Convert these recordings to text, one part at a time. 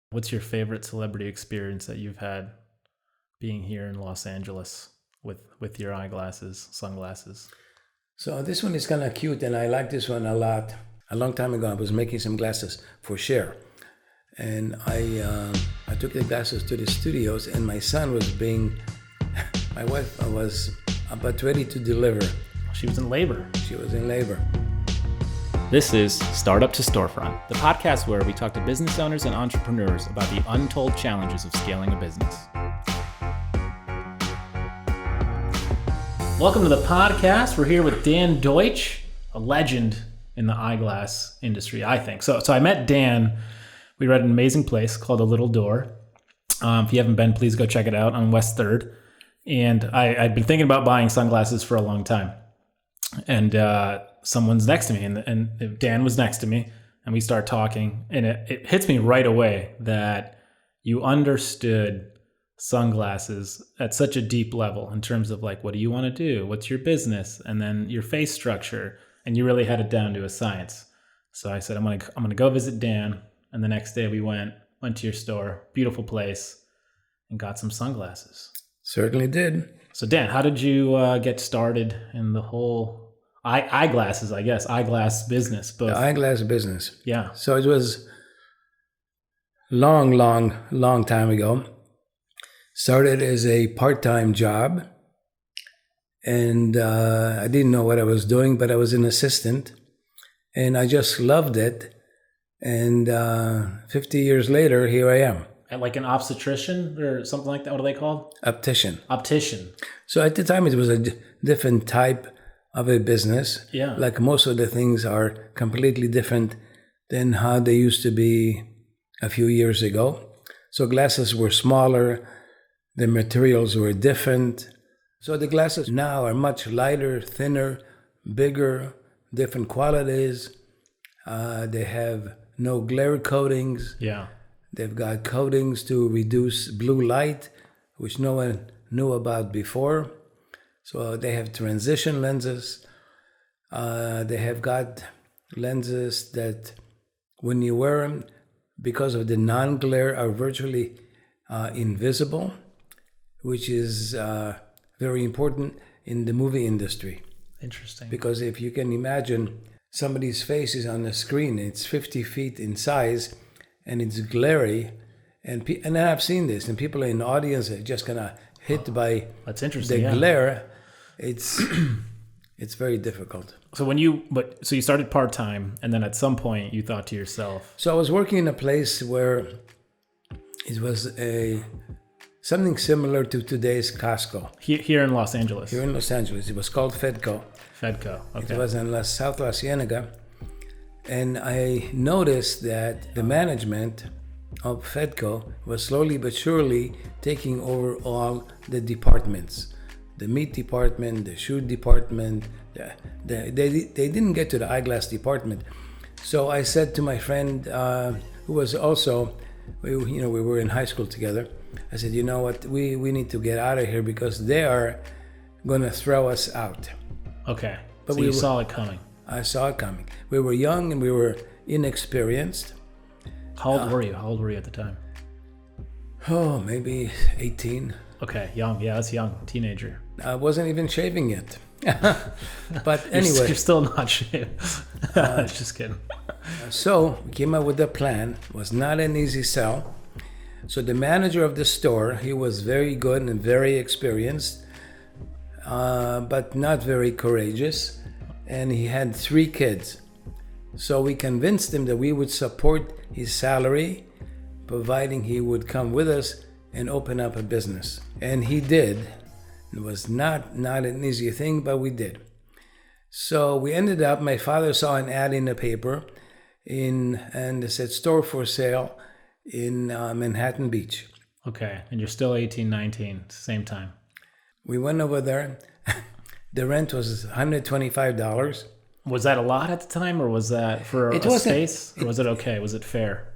What's your favorite celebrity experience that you've had being here in Los Angeles with your sunglasses? So this one is kind of cute, and I like this one a lot. A long time ago, I was making some glasses for Cher, and I took the glasses to the studios, and my son was my wife was about ready to deliver. She was in labor. She was in labor. This is Startup to Storefront, the podcast where we talk to business owners and entrepreneurs about the untold challenges of scaling a business. Welcome to the podcast. We're here with Dan Deutsch, a legend in the eyeglass industry, I think. So I met Dan. We were at an amazing place called The Little Door. If you haven't been, please go check it out on West 3rd. And I'd been thinking about buying sunglasses for a long time. And someone's next to me, and Dan was next to me, and we start talking, and it hits me right away that you understood sunglasses at such a deep level in terms of like, what do you want to do? What's your business? And then your face structure, and you really had it down to a science. So I said, I'm gonna go visit Dan, and the next day we went to your store, beautiful place, and got some sunglasses. Certainly did. So Dan, how did you get started in the whole eyeglass business? Both. The eyeglass business. Yeah. So it was long time ago. Started as a part-time job, and I didn't know what I was doing, but I was an assistant, and I just loved it. And 50 years later, here I am. Like an obstetrician or something like that? What are they called? Optician. So at the time, it was a different type of a business. Yeah. Like most of the things are completely different than how they used to be a few years ago. So glasses were smaller. The materials were different. So the glasses now are much lighter, thinner, bigger, different qualities. They have no glare coatings. Yeah. They've got coatings to reduce blue light, which no one knew about before. So they have transition lenses. They have got lenses that when you wear them, because of the non-glare, are virtually invisible, which is very important in the movie industry. Interesting. Because if you can imagine somebody's face is on the screen, it's 50 feet in size, and it's glary, and I've seen this, and people in the audience are just gonna hit by That's interesting. the glare. It's very difficult. So you started part-time, and then at some point you thought to yourself. So I was working in a place where it was something similar to today's Costco. Here in Los Angeles. Here in Los Angeles, it was called Fedco. Okay. It was in South La Cienega. And I noticed that the management of Fedco was slowly but surely taking over all the departments. The meat department, the shoe department. They didn't get to the eyeglass department. So I said to my friend, who was also, we were in high school together. I said, you know what, we need to get out of here because they are going to throw us out. Okay, but so you saw it coming. I saw it coming. We were young and we were inexperienced. How old were you? How old were you at the time? Oh, maybe 18. Okay, young. Yeah, that's young. Teenager. I wasn't even shaving yet. But anyway. You're still not shaved. Just kidding. So we came up with a plan. It was not an easy sell. So the manager of the store, he was very good and very experienced, but not very courageous. And he had 3 kids. So we convinced him that we would support his salary, providing he would come with us and open up a business. And he did. It was not an easy thing, but we did. So we ended up, my father saw an ad in the paper, and it said store for sale in Manhattan Beach. Okay, and you're still 18, 19, same time. We went over there. The rent was $125. Was that a lot at the time, or was that for a space? Or was it okay? Was it fair?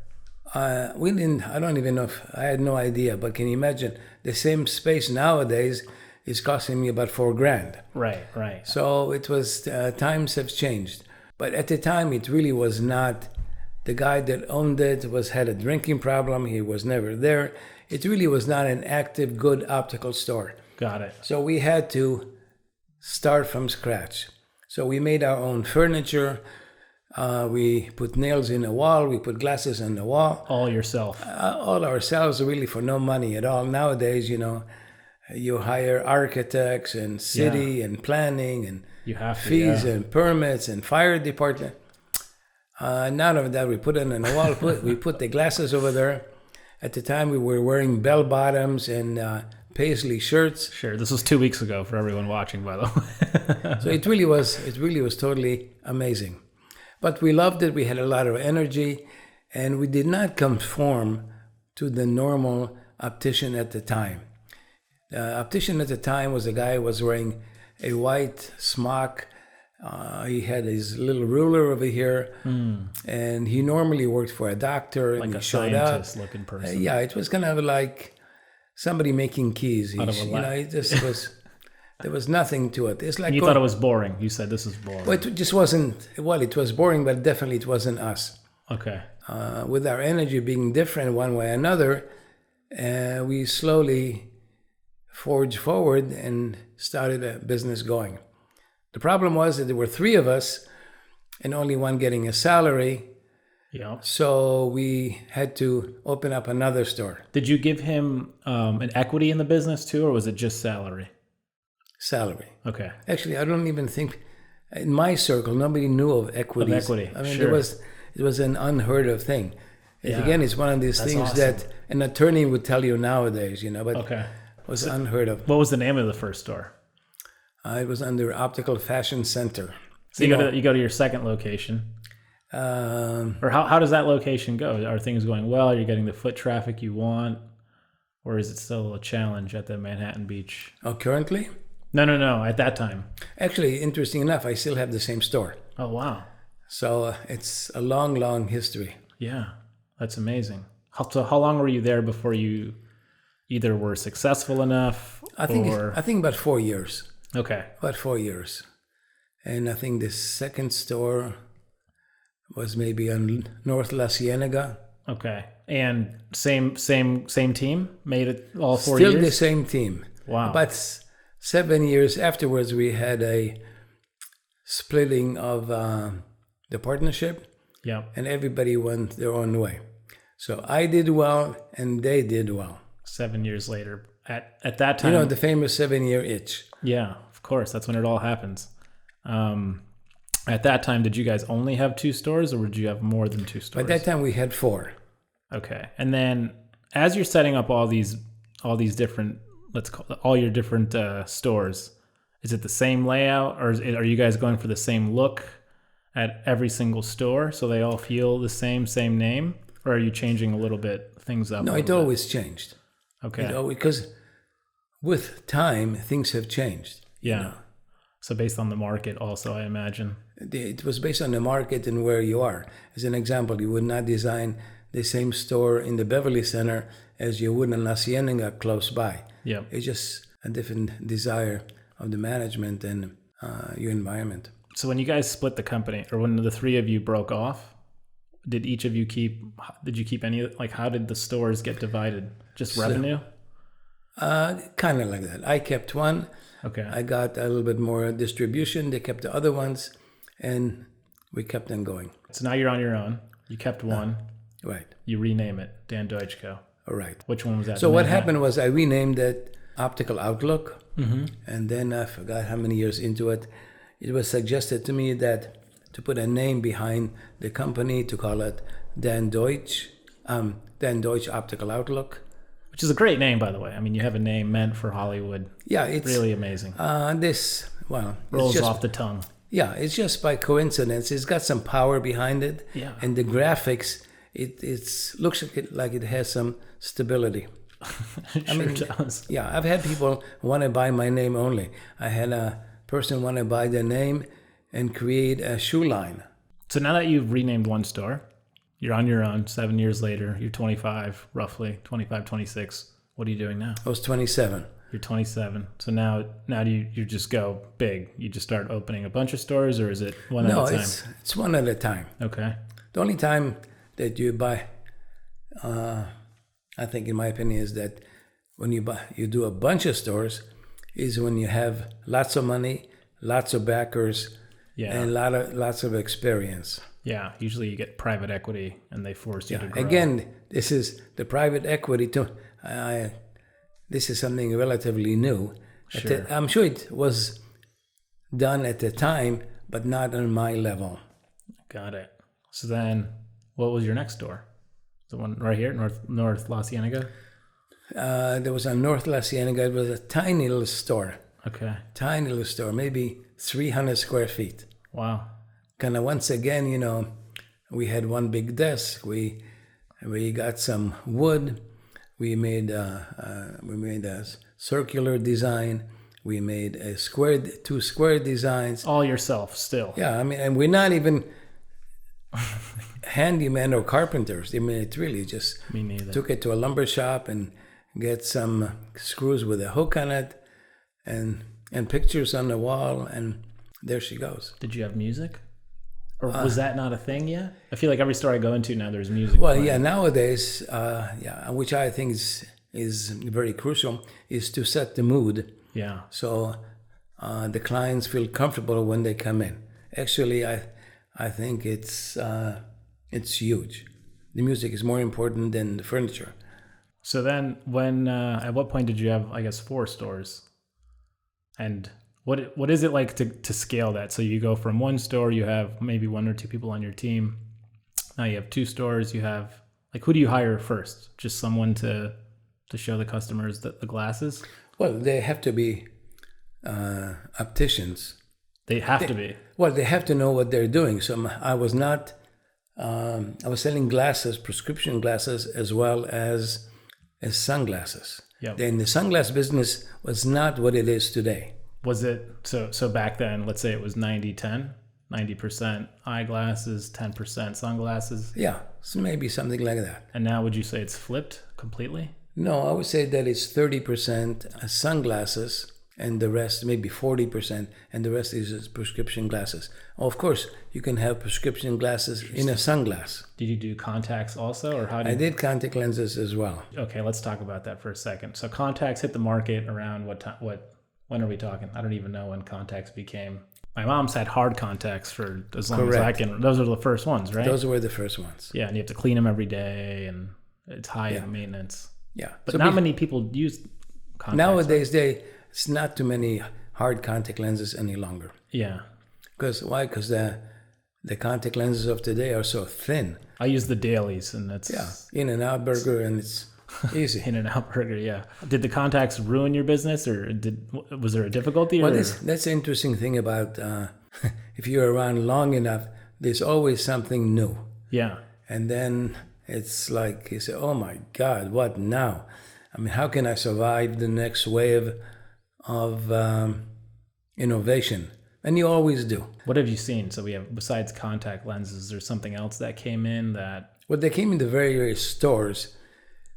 We didn't. I don't even know. I had no idea. But can you imagine the same space nowadays is costing me about $4,000. Right. So it was. Times have changed, but at the time it really was not The guy that owned it had a drinking problem. He was never there. It really was not an active, good optical store. Got it. So we had to start from scratch. So we made our own furniture. We put nails in the wall. We put glasses on the wall. All yourself. All ourselves, really, for no money at all. Nowadays, you hire architects and city and planning and You have to, fees and permits and fire department. None of that. We put it on the wall. We put the glasses over there. At the time, we were wearing bell bottoms and paisley shirts. Sure. This was 2 weeks ago for everyone watching, by the way. So it really was totally amazing. But we loved it. We had a lot of energy, and we did not conform to the normal optician at the time. The optician at the time was a guy who was wearing a white smock. He had his little ruler over here, and he normally worked for a doctor. Like and a he showed up. scientist-looking person. Yeah, it was kind of like somebody making keys. Out of a lab. It just was. There was nothing to it. It's like And you thought it was boring. You said this is boring. Well, it just wasn't. Well, it was boring, but definitely it wasn't us. Okay. With our energy being different one way or another, we slowly forged forward and started a business going. The problem was that there were three of us and only one getting a salary. Yeah. So we had to open up another store. Did you give him an equity in the business too, or was it just salary? Salary. Okay. Actually, I don't even think in my circle nobody knew of equity. I mean, sure. it was an unheard of thing. Yeah. Again, it's one of these That's things awesome. that an attorney would tell you nowadays, but Okay. it was unheard of. What was the name of the first store? It was under Optical Fashion Center. So you go to your second location. Or how does that location go? Are things going well? Are you getting the foot traffic you want? Or is it still a challenge at the Manhattan Beach? Oh, currently? No. At that time. Actually, interesting enough, I still have the same store. Oh, wow. So it's a long, long history. Yeah. That's amazing. So how long were you there before you either were successful enough I think about 4 years. Okay. About 4 years. And I think the second store was maybe on North La Cienega. Okay. And same team made it all 4 years? Still the same team. Wow. But 7 years afterwards, we had a splitting of the partnership, Yeah. and everybody went their own way. So I did well, and they did well. 7 years later. At that time. The famous 7-year itch. Yeah, of course. That's when it all happens. At that time, did you guys only have 2 stores, or did you have more than 2 stores? By that time, we had 4. Okay. And then as you're setting up all these different, all your different stores, is it the same layout, or are you guys going for the same look at every single store so they all feel the same name, or are you changing a little bit things up? No, it always changed. Okay. Because with time, things have changed. Yeah. So based on the market also, I imagine. It was based on the market and where you are. As an example, you would not design the same store in the Beverly Center as you would in La Cienega close by. Yeah. It's just a different desire of the management and your environment. So when you guys split the company, or when the 3 of you broke off, did you keep any, like, how did the stores get divided? Just revenue? Kind of like that. I kept one. Okay. I got a little bit more distribution. They kept the other ones, and we kept them going. So now you're on your own. You kept one. Right. You rename it Dan Deutsch Co. All right. Which one was that? So what happened was I renamed it Optical Outlook, and then I forgot how many years into it, it was suggested to me that to put a name behind the company, to call it Dan Deutsch Optical Outlook. Which is a great name, by the way. I mean, you have a name meant for Hollywood. Yeah, it's really amazing. Rolls off the tongue. Yeah, it's just by coincidence. It's got some power behind it. Yeah. And the graphics, it looks like it has some stability. Does. Yeah, I've had people want to buy my name only. I had a person want to buy the name and create a shoe line. So now that you've renamed one store, you're on your own 7 years later, you're 25, roughly 25, 26. What are you doing now? I was 27. You're 27. So now do you just go big? You just start opening a bunch of stores, or is it one at a time? No, it's one at a time. Okay. The only time that you buy. I think, in my opinion, is that when you do a bunch of stores, is when you have lots of money, lots of backers, and lots of experience. Yeah, usually you get private equity, and they force you to grow. Again, this is the private equity. This is something relatively new. Sure. I'm sure it was done at the time, but not on my level. Got it. So then, what was your next store? The one right here, North La Cienega? There was a North La Cienega. It was a tiny little store. Okay. Tiny little store, maybe 300 square feet. Wow. Kind of once again, we had one big desk. We got some wood. We made a circular design. We made two square designs. All yourself still. Yeah, I mean, and we're not even handymen or carpenters. I mean, it really just Me neither. took it to a lumber shop and get some screws with a hook on it and pictures on the wall, and there she goes. Did you have music? Or was that not a thing yet? I feel like every store I go into now, there's music. Well, playing. yeah, nowadays, which I think is very crucial, is to set the mood. Yeah. So the clients feel comfortable when they come in. Actually, I think it's huge. The music is more important than the furniture. So then, when at what point did you have, I guess, 4 stores? And what is it like to scale that? So you go from one store, you have maybe 1 or 2 people on your team. Now you have 2 stores. You have, like, who do you hire first? Just someone to show the customers the glasses? Well, they have to be opticians. They have to be. Well, they have to know what they're doing. So I was not. I was selling glasses, prescription glasses, as well as sunglasses. Yep. Then the sunglass business was not what it is today. Was it so back then? Let's say it was 90-10, 90% eyeglasses, 10% sunglasses. Yeah, so maybe something like that. And now, would you say it's flipped completely? No, I would say that it's 30% sunglasses, and the rest, maybe 40%, and the rest is prescription glasses. Of course, you can have prescription glasses in a sunglass. Did you do contacts also, or how did I did contact lenses as well. Okay, let's talk about that for a second. So contacts hit the market around what time? When are we talking? I don't even know when contacts became. My mom's had hard contacts for as long as I can. Those are the first ones, right? Those were the first ones. Yeah, and you have to clean them every day, and it's high in maintenance. Yeah, but not many people use contacts. Nowadays, it's not too many hard contact lenses any longer. Yeah. Because why? Because the contact lenses of today are so thin. I use the dailies, and that's In-N-Out Burger, and it's easy. In-N-Out Burger, yeah. Did the contacts ruin your business, or was there a difficulty? Well, that's the interesting thing about if you're around long enough, there's always something new. Yeah. And then it's like you say, "Oh my God, what now? I mean, how can I survive the next wave of innovation?" And you always do. What have you seen? So we have, besides contact lenses, there's something else that came in that... Well, they came in the various stores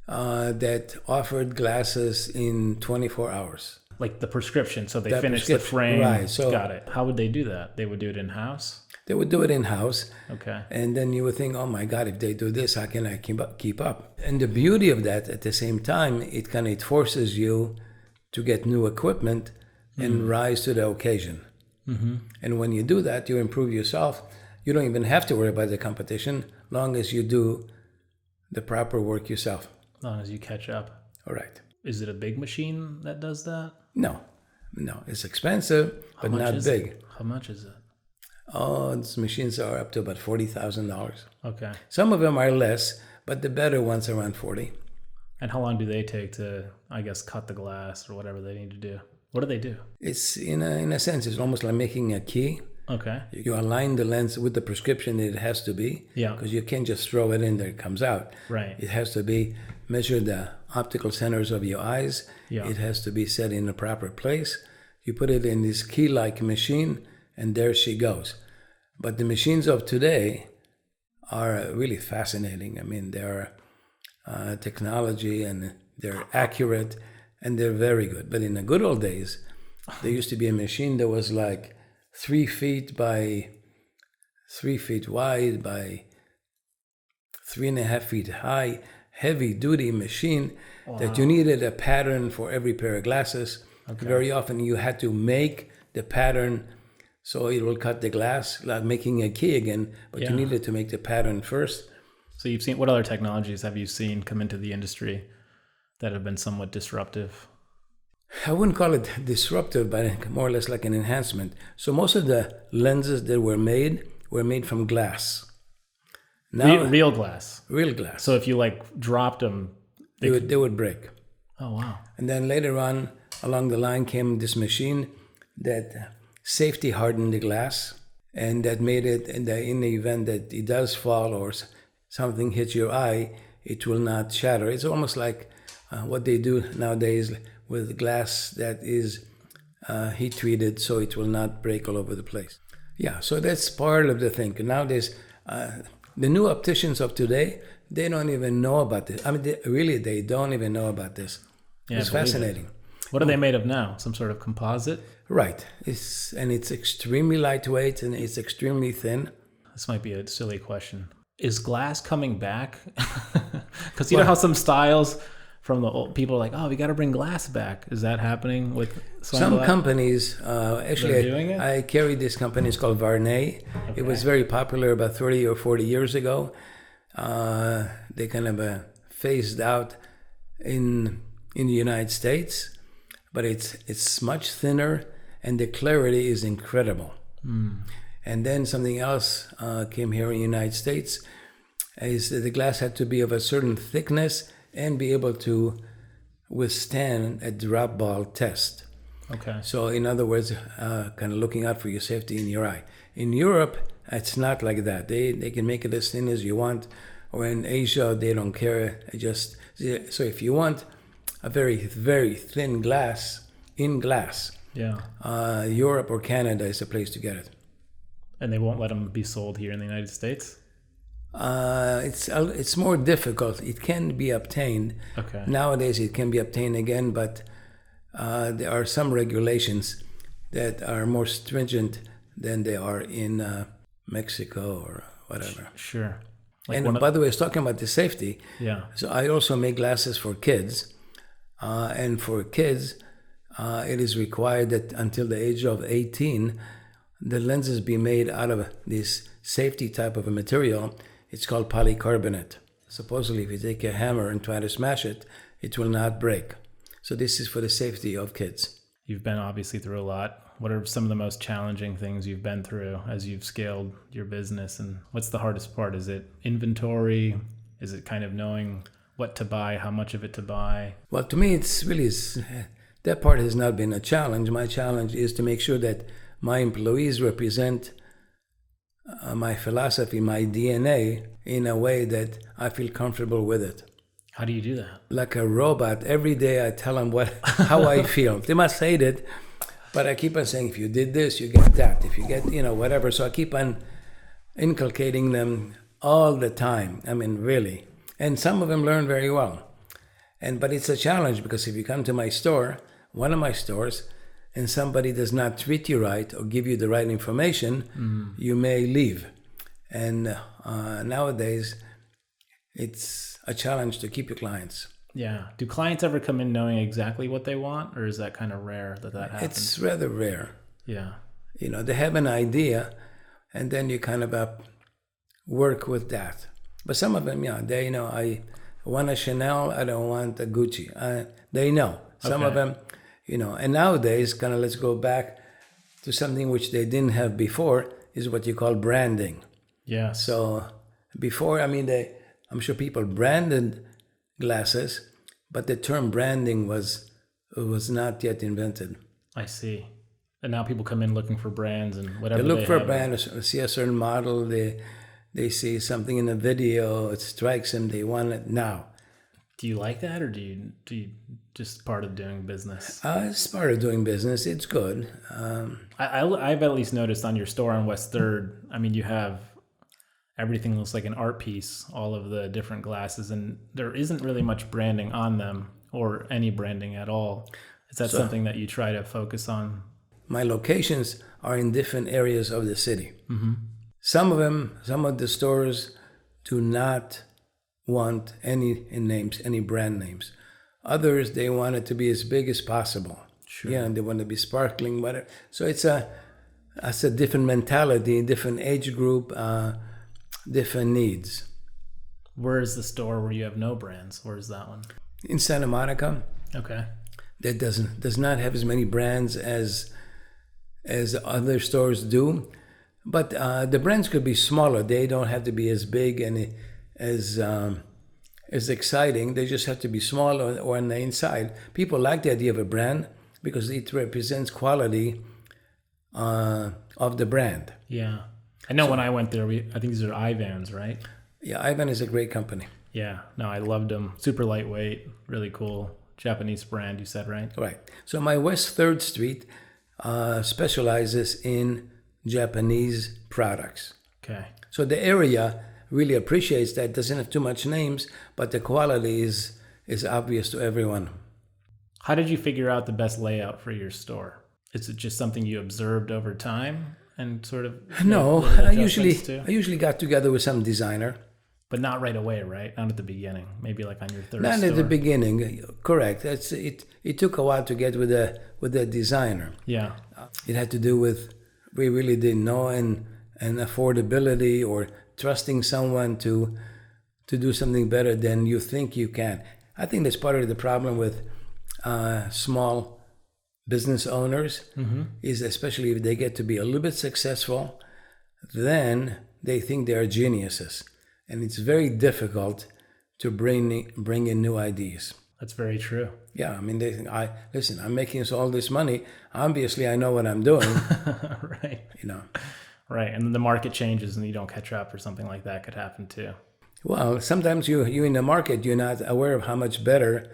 that offered glasses in 24 hours. Like the prescription, so they finished the frame. Right. So got it. How would they do that? They would do it in-house? They would do it in-house. Okay. And then you would think, oh my God, if they do this, how can I keep up? And the beauty of that, at the same time, it forces you to get new equipment and rise to the occasion. Mm-hmm. And when you do that, you improve yourself. You don't even have to worry about the competition, long as you do the proper work yourself. As long as you catch up. All right. Is it a big machine that does that? No. It's expensive, but not big. How much is it? Oh, these machines are up to about $40,000. Okay. Some of them are less, but the better ones are around 40. And how long do they take to, I guess, cut the glass or whatever they need to do? What do they do? It's in a sense, it's almost like making a key. Okay. You align the lens with the prescription that it has to be. Yeah. Because you can't just throw it in there, it comes out. Right. It has to be measure the optical centers of your eyes. Yeah. It has to be set in the proper place. You put it in this key-like machine, and there she goes. But the machines of today are really fascinating. I mean, they're technology, and they're accurate, and they're very good. But in the good old days, there used to be a machine that was like 3 feet by 3 feet wide by 3.5 feet high, heavy-duty machine that you needed a pattern for every pair of glasses. Okay. Very often you had to make the pattern so it will cut the glass, like making a key again, but you needed to make the pattern first. So you've seen, what other technologies have you seen come into the industry that have been somewhat disruptive? I wouldn't call it disruptive, but more or less like an enhancement. So most of the lenses that were made from glass. Now, real glass? Real glass. So if you like dropped them... They would break. Oh, wow. And then later on, along the line came this machine that safety hardened the glass, and that made it, in the event that it does fall or something hits your eye, it will not shatter. It's almost like what they do nowadays with glass that is heat treated, so it will not break all over the place. Yeah, so that's part of the thing. Nowadays, the new opticians of today, they don't even know about this. I mean, they don't even know about this. Yeah, it's fascinating. What are they made of now? Some sort of composite? Right. It's extremely lightweight and it's extremely thin. This might be a silly question. Is glass coming back? Because you know how some styles from the old people are like, oh, we got to bring glass back. Is that happening with some companies? Actually, I carried this company. It's called Varney. Okay. It was very popular about 30 or 40 years ago. They kind of phased out in the United States, but it's much thinner and the clarity is incredible. And then something else came here in the United States, is that the glass had to be of a certain thickness and be able to withstand a drop ball test. Okay. So in other words, kind of looking out for your safety in your eye. In Europe, it's not like that. They can make it as thin as you want, or in Asia, they don't care. So if you want a very, very thin glass, Europe or Canada is the place to get it. And they won't let them be sold here in the United States? It's more difficult. It can be obtained. Okay. Nowadays, it can be obtained again, but there are some regulations that are more stringent than they are in Mexico or whatever. Sure. Like, and by the way, I was talking about the safety. Yeah. So I also make glasses for kids. And for kids, it is required that until the age of 18, the lenses be made out of this safety type of a material. It's called polycarbonate. Supposedly, if you take a hammer and try to smash it, it will not break. So this is for the safety of kids. You've been obviously through a lot. What are some of the most challenging things you've been through as you've scaled your business? And what's the hardest part? Is it inventory? Is it kind of knowing what to buy, how much of it to buy? Well, to me, it's really, that part has not been a challenge. My challenge is to make sure that my employees represent my philosophy, my DNA, in a way that I feel comfortable with it. How do you do that? Like a robot. Every day I tell them how I feel. They must hate it, but I keep on saying, if you did this, you get that. If you get, whatever. So I keep on inculcating them all the time. I mean, really. And some of them learn very well. But it's a challenge, because if you come to my store, one of my stores, and somebody does not treat you right or give you the right information, you may leave. And nowadays, it's a challenge to keep your clients. Yeah. Do clients ever come in knowing exactly what they want, or is that kind of rare that happens? It's rather rare. Yeah. They have an idea, and then you kind of work with that. But some of them, they know, I want a Chanel, I don't want a Gucci. They know. Some of them, and nowadays, kind of let's go back to something which they didn't have before, is what you call branding. Yeah. So before, I'm sure people branded glasses, but the term branding was not yet invented. I see. And now people come in looking for brands and whatever they look for a brand, see a certain model, they see something in a video, it strikes them, they want it now. Do you like that, or do you just part of doing business? It's part of doing business. It's good. I've at least noticed on your store on West 3rd, you have everything looks like an art piece, all of the different glasses, and there isn't really much branding on them, or any branding at all. Is that something that you try to focus on? My locations are in different areas of the city. Mm-hmm. Some of the stores do not want any brand names. Others, they want it to be as big as possible. Sure. Yeah, and they want to be sparkling, whatever. So it's a different mentality, different age group, different needs. Where is the store where you have no brands? Where is that one? In Santa Monica, Okay. that does not have as many brands as other stores do, but the brands could be smaller. They don't have to be as big and as exciting. They just have to be small or on the inside. People like the idea of a brand because it represents quality of the brand. Yeah. I know when I went there, I think these are Ivans, right? Yeah, Ivan is a great company. Yeah. No, I loved them. Super lightweight, really cool. Japanese brand, you said, right? Right. So my West 3rd Street specializes in Japanese products. Okay. So the area really appreciates that. Doesn't have too much names, but the quality is obvious to everyone. How did you figure out the best layout for your store? Is it just something you observed over time and sort of No, made I adjustments to? usually got together with some designer. But not right away, right? Not at the beginning. Maybe like on your third Not store. at the beginning, correct. That's it. It took a while to get with the designer. Yeah. It had to do with we really didn't know and affordability or trusting someone to do something better than you think you can. I think that's part of the problem with small business owners is especially if they get to be a little bit successful, then they think they are geniuses. And it's very difficult to bring in new ideas. That's very true. Yeah, I mean, they think, listen, I'm making all this money. Obviously, I know what I'm doing. Right. You know. Right. And then the market changes and you don't catch up or something like that could happen too. Well, sometimes you in the market, you're not aware of how much better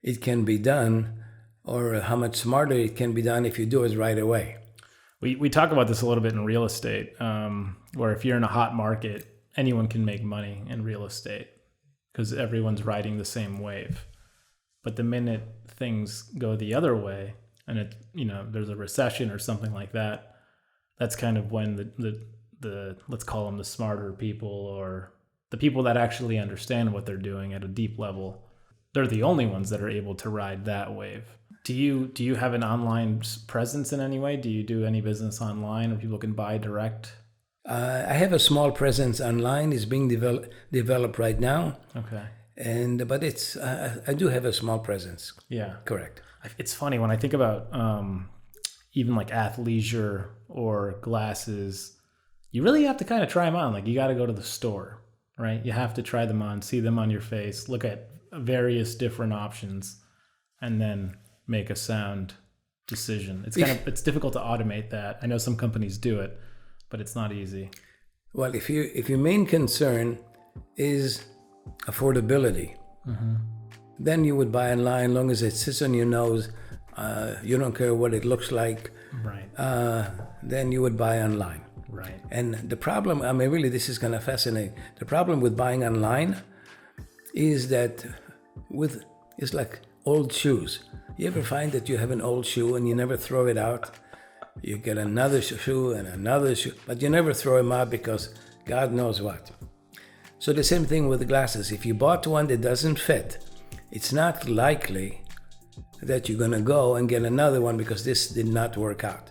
it can be done or how much smarter it can be done if you do it right away. We talk about this a little bit in real estate, where if you're in a hot market, anyone can make money in real estate because everyone's riding the same wave. But the minute things go the other way and there's a recession or something like that, that's kind of when the let's call them the smarter people or the people that actually understand what they're doing at a deep level, they're the only ones that are able to ride that wave. Do you have an online presence in any way? Do you do any business online or people can buy direct? I have a small presence online. It's being developed right now. Okay. But it's I do have a small presence. Yeah. Correct. It's funny when I think about even like athleisure or glasses, you really have to kind of try them on. Like you got to go to the store, right? You have to try them on, see them on your face, look at various different options, and then make a sound decision. It's difficult to automate that. I know some companies do it, but it's not easy. Well, if your main concern is affordability, then you would buy online as long as it sits on your nose. You don't care what it looks like. Right. Then you would buy online. Right. And the problem, I mean, really, this is kind of fascinating. The problem with buying online is that it's like old shoes. You ever find that you have an old shoe and you never throw it out? You get another shoe and another shoe, but you never throw them out because God knows what. So the same thing with the glasses. If you bought one that doesn't fit, it's not likely that you're going to go and get another one because this did not work out.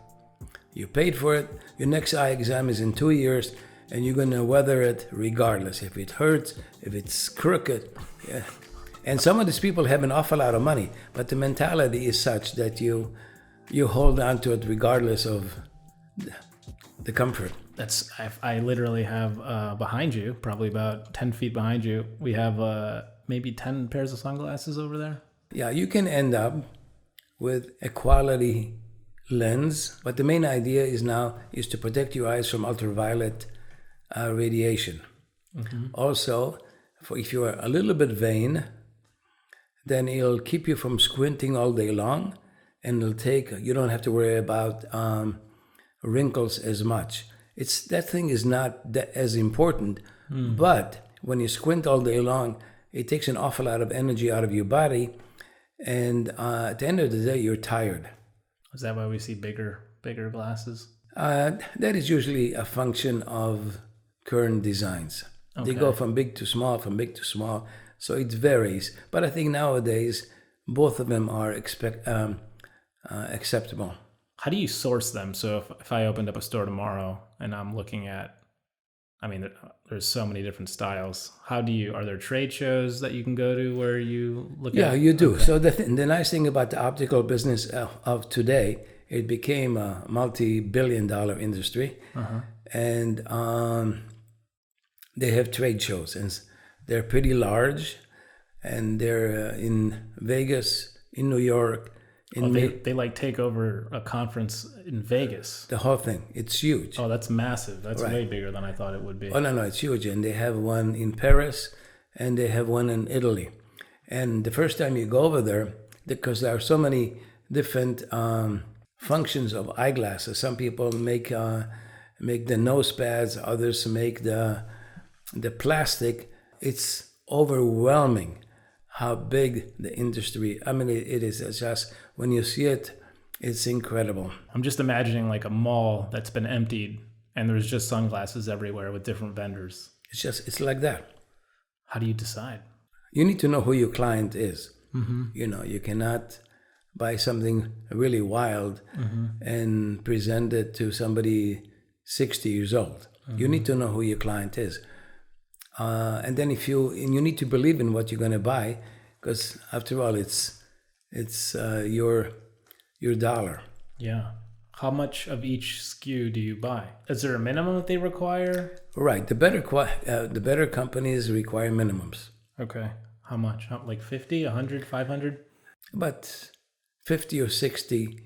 You paid for it. Your next eye exam is in 2 years, and you're going to weather it regardless. If it hurts, if it's crooked. Yeah. And some of these people have an awful lot of money, but the mentality is such that you hold on to it regardless of the comfort. I literally have behind you, probably about 10 feet behind you, we have maybe 10 pairs of sunglasses over there. Yeah, you can end up with a quality lens, but the main idea is to protect your eyes from ultraviolet radiation. Also, if you are a little bit vain, then it'll keep you from squinting all day long, and you don't have to worry about wrinkles as much. That thing is not as important, but when you squint all day long, it takes an awful lot of energy out of your body, and at the end of the day, you're tired. Is that why we see bigger glasses? That is usually a function of current designs. They go from big to small, from big to small. So it varies. But I think nowadays, both of them are acceptable. How do you source them? So if I opened up a store tomorrow and I'm looking at, I mean, there's so many different styles. Are there trade shows that you can go to where you look at? Yeah, you do. Okay. So the nice thing about the optical business of today, it became a multi-billion-dollar industry. And they have trade shows, and they're pretty large, and they're in Vegas, in New York. They like take over a conference in Vegas. The whole thing. It's huge. Oh, that's massive. That's way bigger than I thought it would be. Oh, no, it's huge. And they have one in Paris, and they have one in Italy. And the first time you go over there, because there are so many different functions of eyeglasses. Some people make the nose pads, others make the plastic. It's overwhelming how big the industry. I mean, it is. It's just when you see it, it's incredible. I'm just imagining like a mall that's been emptied and there's just sunglasses everywhere with different vendors. It's like that. How do you decide? You need to know who your client is. You know, you cannot buy something really wild and present it to somebody 60 years old. You need to know who your client is. And then you need to believe in what you're going to buy, because after all, it's your dollar. Yeah. How much of each SKU do you buy? Is there a minimum that they require? Right. The better companies require minimums. Okay. How much? Like 50, 100, 500? About 50 or 60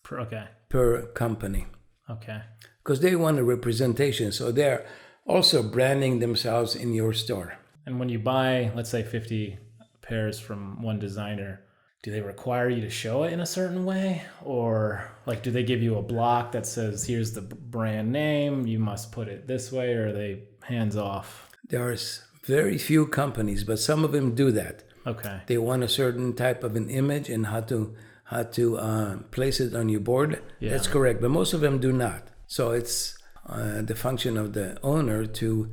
per company. Okay. Because they want a representation, so they're also branding themselves in your store. And when you buy, let's say 50 pairs from one designer, do they require you to show it in a certain way? Or like, do they give you a block that says, here's the brand name, you must put it this way, or are they hands off? There's very few companies, but some of them do that. Okay. They want a certain type of an image and how to place it on your board. Yeah. That's correct, but most of them do not. So it's the function of the owner to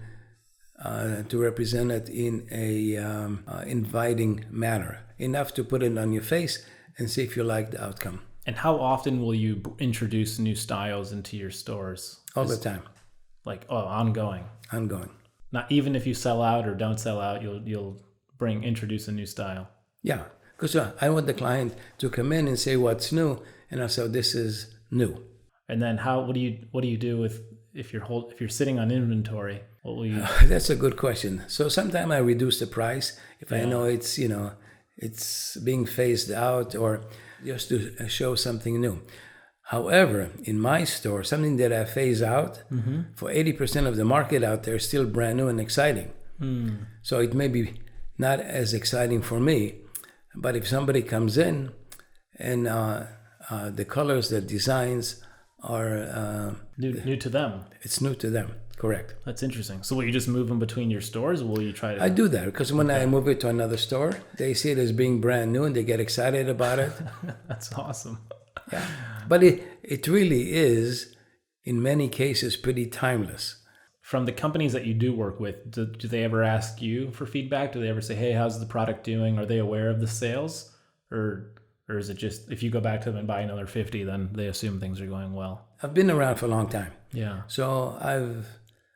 represent it in a inviting manner, enough to put it on your face and see if you like the outcome. And how often will you introduce new styles into your stores? All the time. Like, ongoing. Ongoing. Not even if you sell out or don't sell out, you'll introduce a new style. Yeah, because I want the client to come in and say what's new, and I say this is new. And then what do you do with if you're sitting on inventory? What will you? That's a good question. So sometimes I reduce the price if I know it's being phased out, or just to show something new. However, in my store, something that I phase out, for 80% of the market out there is still brand new and exciting. So it may be not as exciting for me, but if somebody comes in and the colors, the designs are new to them. It's new to them, correct. That's interesting. So will you just move them between your stores, or will you try to? I do that because when I move it to another store, they see it as being brand new and they get excited about it. That's awesome. Yeah, but it really is, in many cases, pretty timeless. From the companies that you do work with, do they ever ask you for feedback? Do they ever say, hey, how's the product doing? Are they aware of the sales? Or is it just, if you go back to them and buy another 50, then they assume things are going well? I've been around for a long time. Yeah. So I've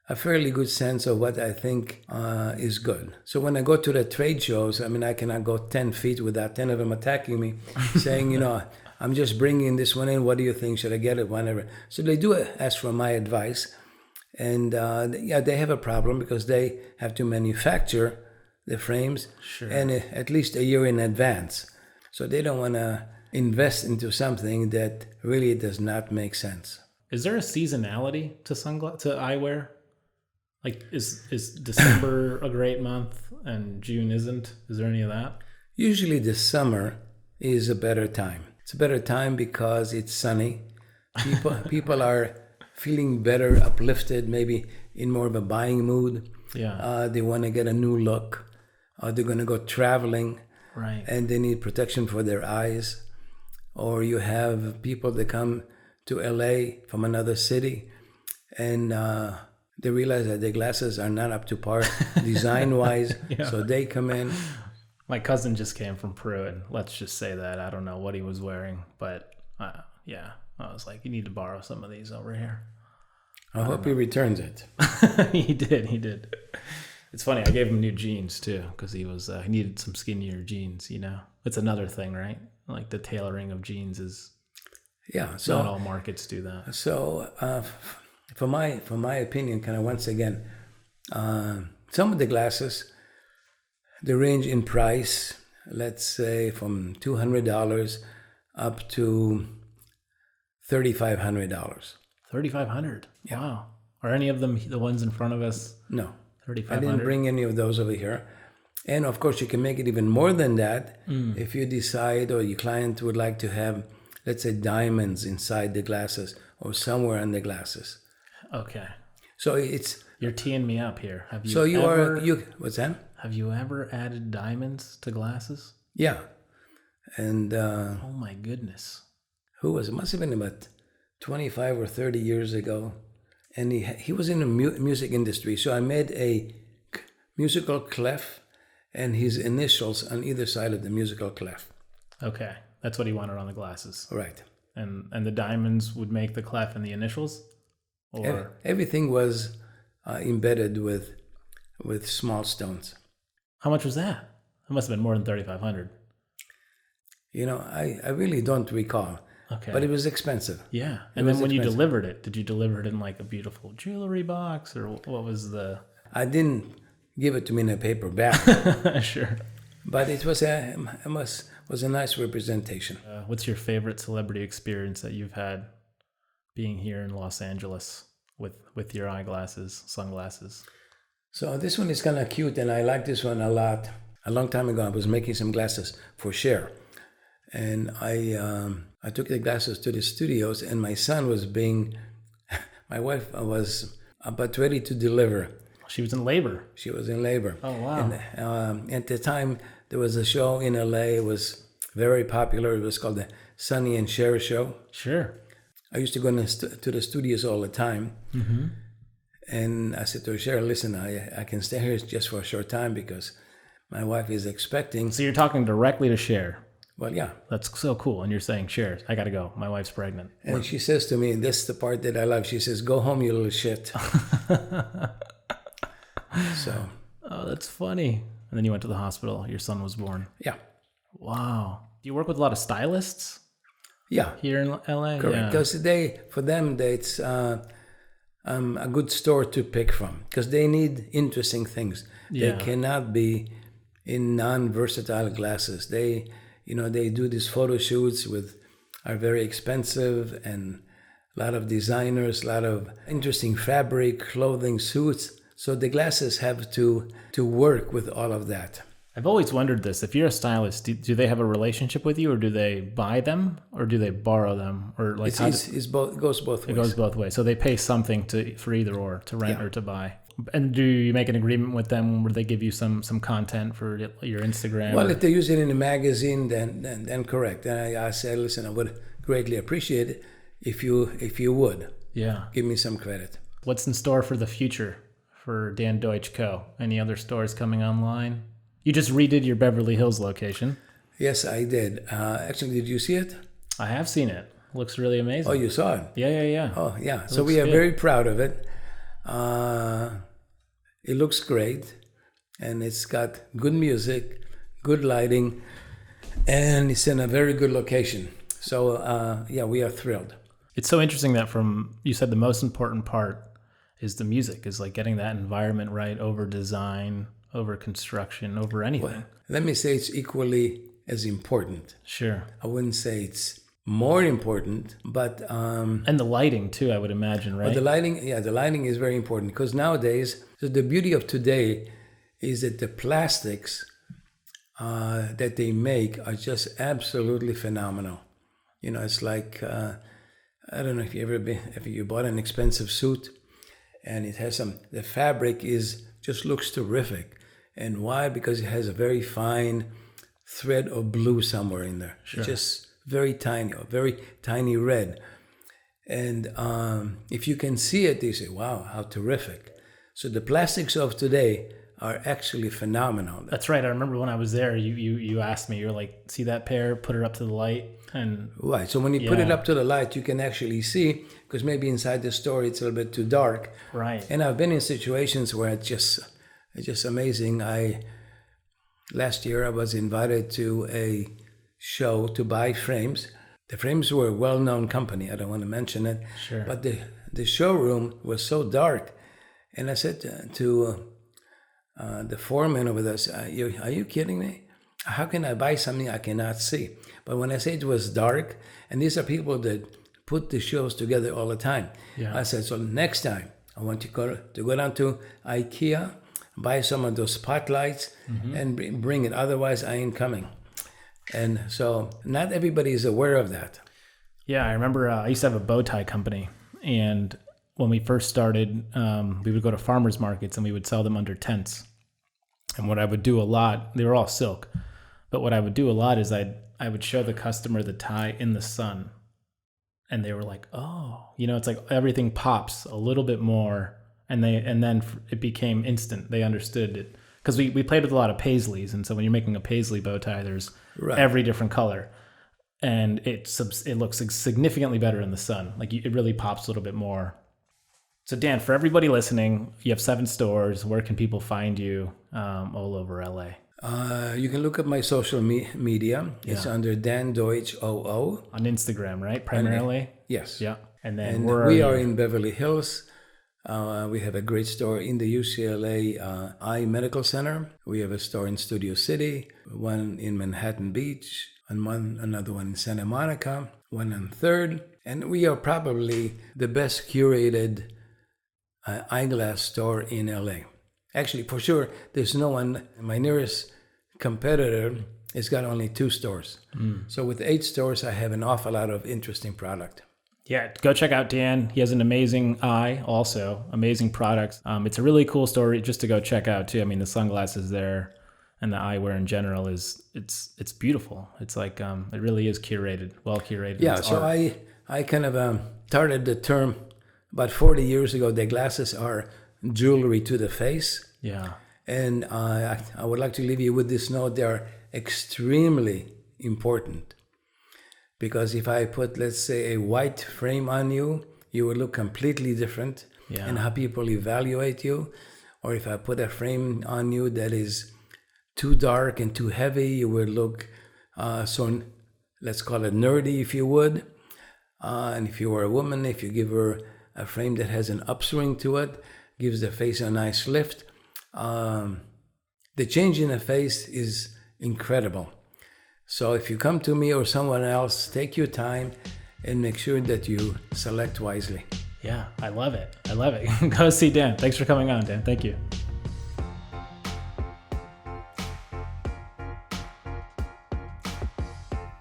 a fairly good sense of what I think is good. So when I go to the trade shows, I mean, I cannot go 10 feet without 10 of them attacking me, saying, I'm just bringing this one in. What do you think? Should I get it? Whatever. So they do ask for my advice. And they have a problem because they have to manufacture the frames and at least a year in advance. So they don't want to invest into something that really does not make sense. Is there a seasonality to eyewear? Like, is December a great month and June isn't? Is there any of that? Usually the summer is a better time. It's a better time because it's sunny. People are feeling better, uplifted, maybe in more of a buying mood. Yeah. They want to get a new look. They're going to go traveling. Right. And they need protection for their eyes. Or you have people that come to LA from another city and they realize that the glasses are not up to par design-wise, Yeah. so they come in. My cousin just came from Peru, and let's just say that I don't know what he was wearing, but yeah, I was like, you need to borrow some of these over here. I hope he returns it. He did. It's funny. I gave him new jeans too because he needed some skinnier jeans. It's another thing, right? Like the tailoring of jeans is So not all markets do that. So, for my opinion, kind of once again, some of the glasses, they range in price. Let's say from $200 up to $3,500. $3,500. Yeah. Wow. Are any of them the ones in front of us? No, I 3,500. didn't bring any of those over here. And of course, you can make it even more than that if you decide or your client would like to have, let's say, diamonds inside the glasses or somewhere on the glasses. Okay. So it's You're teeing me up here. what's that? Have you ever added diamonds to glasses? Yeah, and Oh my goodness. who was it? Must have been about 25 or 30 years ago, and he was in the music industry. So I made a musical clef and his initials on either side of the musical clef. Okay. That's what he wanted on the glasses. Right. And the diamonds would make the clef and the initials? Or Everything was embedded with small stones. how much was that? It must have been more than 3,500. I really don't recall, Okay. but it was expensive. Yeah. And was then when you expensive. delivered it, did you deliver it in like a beautiful jewelry box or what was the... I didn't give it to me in a paper bag, Sure. but it was a nice representation. What's your favorite celebrity experience that you've had being here in Los Angeles with your eyeglasses, sunglasses? So this one is kind of cute, and I like this one a lot. A long time ago, I was making some glasses for Cher, and I took the glasses to the studios, and my son was my wife was about ready to deliver. She was in labor. She was in labor. Oh, wow. And at the time, there was a show in LA. It was very popular. It was called the Sonny and Cher Show. Sure. I used to go to the studios all the time. Mm-hmm. And I said to Cher, listen, I can stay here just for a short time because my wife is expecting. So you're talking directly to Cher. Well, yeah. That's so cool. And you're saying, Cher, I got to go. My wife's pregnant. And she says to me, and this is the part that I love, she says, go home, you little shit. So. Oh, that's funny. And then you went to the hospital. Your son was born. Yeah. Wow. Do you work with a lot of stylists Yeah. here in LA? Correct. Because for them, it's a good store to pick from because they need interesting things. Yeah. They cannot be in non-versatile glasses. They do these photo shoots are very expensive and a lot of designers, a lot of interesting fabric, clothing, suits. So the glasses have to work with all of that. I've always wondered this. If you're a stylist, do they have a relationship with you, or do they buy them, or do they borrow them, or like It goes both ways. It goes both ways. So they pay something for either or, to rent or to buy. And do you make an agreement with them where they give you some content for your Instagram? Well, if they use it in a magazine, then correct. And I say, listen, I would greatly appreciate it if you would give me some credit. What's in store for the future for Dan Deutsch Co? Any other stores coming online? You just redid your Beverly Hills location. Yes, I did. Actually, did you see it? I have seen it. Looks really amazing. Oh, you saw it? Yeah. Oh, yeah. So we are very proud of it. It looks great, and it's got good music, good lighting, and it's in a very good location. So, we are thrilled. It's so interesting that you said the most important part is the music, is like getting that environment right over design, over construction, over anything. Well, let me say it's equally as important. Sure. I wouldn't say it's more important, but... and the lighting too, I would imagine, right? But the lighting is very important because nowadays, so the beauty of today is that the plastics that they make are just absolutely phenomenal. It's like, I don't know if you bought an expensive suit and it has the fabric just looks terrific. And why? Because it has a very fine thread of blue somewhere in there. Sure. It's just very tiny red. And if you can see it, you say, wow, how terrific. So the plastics of today are actually phenomenal. That's right. I remember when I was there, you asked me, you're like, see that pair, put it up to the light. And right. So when you put it up to the light, you can actually see, because maybe inside the store it's a little bit too dark. Right. And I've been in situations where it's just amazing. Last year I was invited to a show to buy frames. The frames were a well-known company. I don't want to mention it. Sure. But the showroom was so dark. And I said to the foreman over there, are you kidding me? How can I buy something I cannot see? But when I say it was dark, and these are people that put the shows together all the time. Yeah. I said, so next time I want to go down to IKEA, buy some of those spotlights, and bring it. Otherwise, I ain't coming. And so not everybody is aware of that. Yeah, I remember I used to have a bow tie company. And when we first started, we would go to farmers markets and we would sell them under tents. And what I would do a lot, they were all silk, but what I would do a lot is I would show the customer the tie in the sun. And they were like, oh, it's like everything pops a little bit more. And then it became instant. They understood it. Because we played with a lot of paisleys. And so when you're making a paisley bow tie, there's every different color. And it looks significantly better in the sun. Like it really pops a little bit more. So Dan, for everybody listening, you have 7 stores. Where can people find you all over LA? You can look at my social media. It's under Dan Deutsch OO. On Instagram, right? Primarily? Yes. Yeah. And then we are in Beverly Hills. We have a great store in the UCLA Eye Medical Center. We have a store in Studio City, one in Manhattan Beach, and another one in Santa Monica, one on 3rd. And we are probably the best curated eyeglass store in LA. Actually, for sure, there's no one. My nearest competitor has got only 2 stores. So with 8 stores, I have an awful lot of interesting product. Yeah, go check out Dan. He has an amazing eye also, amazing products. It's a really cool store just to go check out too. I mean, the sunglasses there and the eyewear in general it's beautiful. It's like, it really is curated, well curated. Yeah, so I kind of started the term about 40 years ago. The glasses are jewelry to the face. Yeah. And I would like to leave you with this note. They are extremely important. Because if I put, let's say, a white frame on you, you will look completely different in how people evaluate you. Or if I put a frame on you that is too dark and too heavy, you will look let's call it nerdy, if you would. And if you were a woman, if you give her a frame that has an upswing to it, gives the face a nice lift. The change in the face is incredible. So if you come to me or someone else, take your time and make sure that you select wisely. Yeah, I love it. Go see Dan. Thanks for coming on, Dan. Thank you.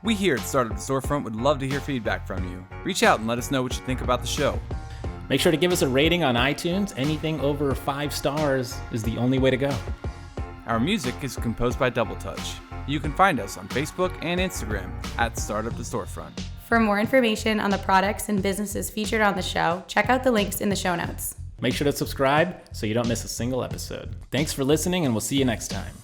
We here at Startup the Storefront would love to hear feedback from you. Reach out and let us know what you think about the show. Make sure to give us a rating on iTunes. Anything over 5 stars is the only way to go. Our music is composed by Double Touch. You can find us on Facebook and Instagram at Startup the Storefront. For more information on the products and businesses featured on the show, check out the links in the show notes. Make sure to subscribe so you don't miss a single episode. Thanks for listening, and we'll see you next time.